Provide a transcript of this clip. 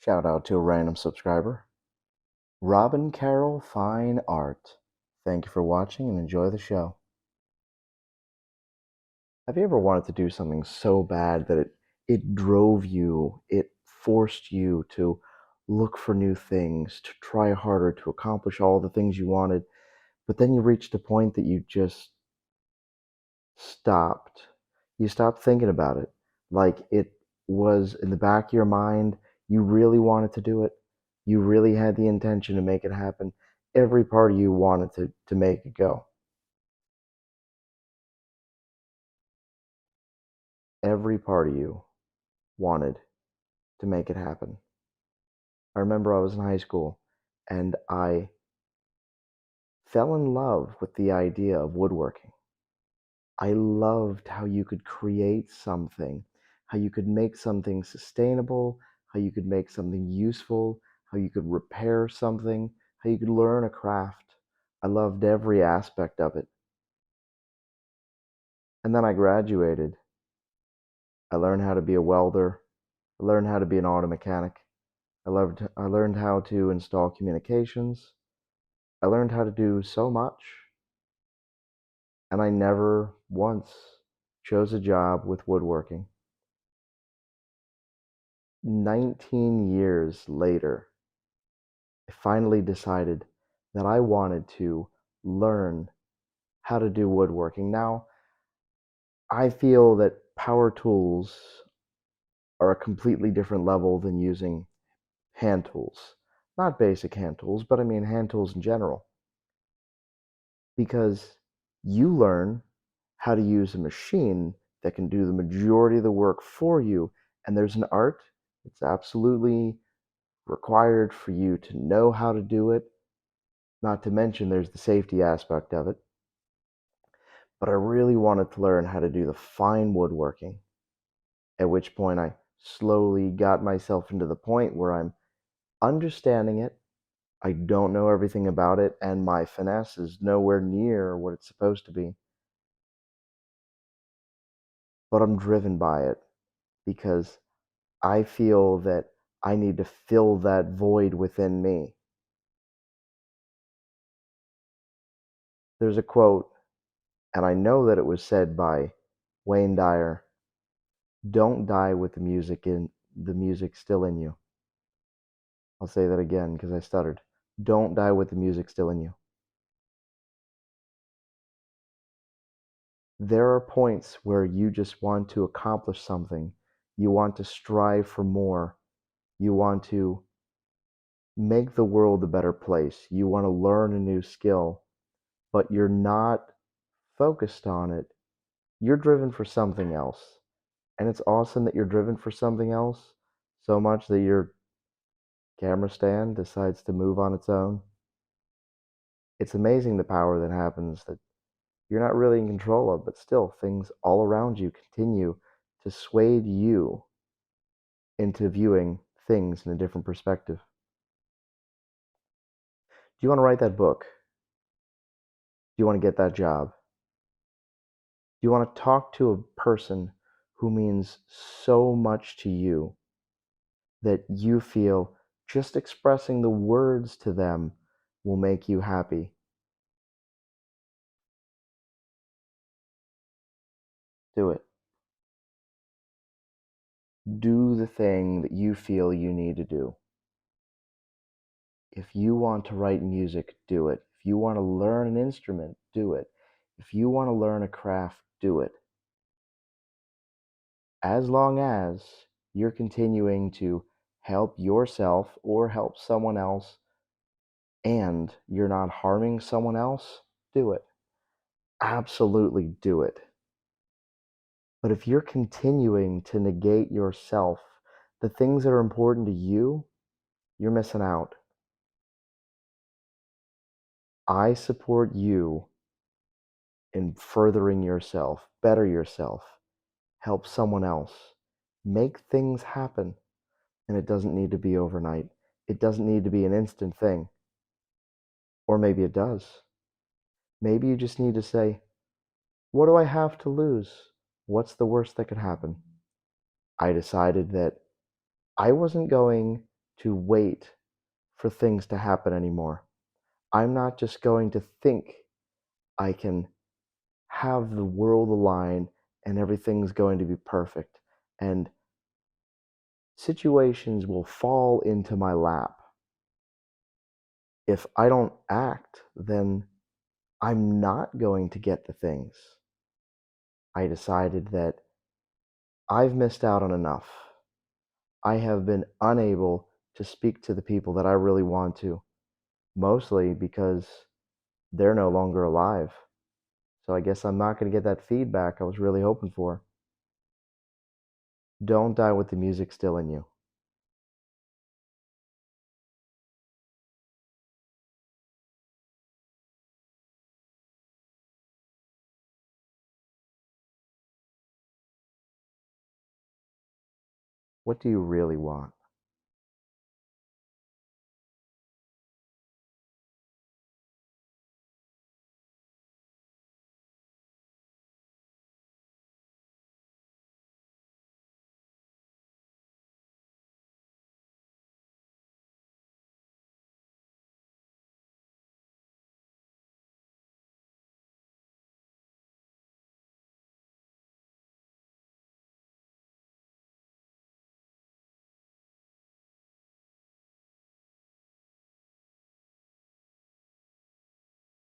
Shout out to a random subscriber. Robin Carroll Fine Art. Thank you for watching and enjoy the show. Have you ever wanted to do something so bad that it drove you, it forced you to look for new things, to try harder, to accomplish all the things you wanted, but then you reached a point that you just stopped. You stopped thinking about it. Like it was in the back of your mind. You really wanted to do it. You really had the intention to make it happen. Every part of you wanted to make it go. Every part of you wanted to make it happen. I remember I was in high school and I fell in love with the idea of woodworking. I loved how you could create something, how you could make something sustainable, how you could make something useful, how you could repair something, how you could learn a craft. I loved every aspect of it. And then I graduated. I learned how to be a welder. I learned how to be an auto mechanic. I learned how to install communications. I learned how to do so much. And I never once chose a job with woodworking. 19 years later, I finally decided that I wanted to learn how to do woodworking. Now, I feel that power tools are a completely different level than using hand tools. Not basic hand tools, but I mean hand tools in general. Because you learn how to use a machine that can do the majority of the work for you, and there's an art. It's absolutely required for you to know how to do it. Not to mention there's the safety aspect of it. But I really wanted to learn how to do the fine woodworking, at which point I slowly got myself into the point where I'm understanding it. I don't know everything about it, and my finesse is nowhere near what it's supposed to be. But I'm driven by it because I feel that I need to fill that void within me. There's a quote, and I know that it was said by Wayne Dyer. Don't die with the music still in you. I'll say that again because I stuttered. Don't die with the music still in you. There are points where you just want to accomplish something. You want to strive for more. You want to make the world a better place. You want to learn a new skill, but you're not focused on it. You're driven for something else. And it's awesome that you're driven for something else so much that your camera stand decides to move on its own. It's amazing the power that happens that you're not really in control of, but still things all around you continue to sway you into viewing things in a different perspective. Do you want to write that book? Do you want to get that job? Do you want to talk to a person who means so much to you that you feel just expressing the words to them will make you happy? Do it. Do the thing that you feel you need to do. If you want to write music, do it. If you want to learn an instrument, do it. If you want to learn a craft, do it. As long as you're continuing to help yourself or help someone else and you're not harming someone else, do it. Absolutely do it. But if you're continuing to negate yourself, the things that are important to you, you're missing out. I support you in furthering yourself, better yourself, help someone else, make things happen. And it doesn't need to be overnight. It doesn't need to be an instant thing. Or maybe it does. Maybe you just need to say, what do I have to lose? What's the worst that could happen? I decided that I wasn't going to wait for things to happen anymore. I'm not just going to think I can have the world align and everything's going to be perfect and situations will fall into my lap. If I don't act, then I'm not going to get the things. I decided that I've missed out on enough. I have been unable to speak to the people that I really want to, mostly because they're no longer alive. So I guess I'm not going to get that feedback I was really hoping for. Don't die with the music still in you. What do you really want?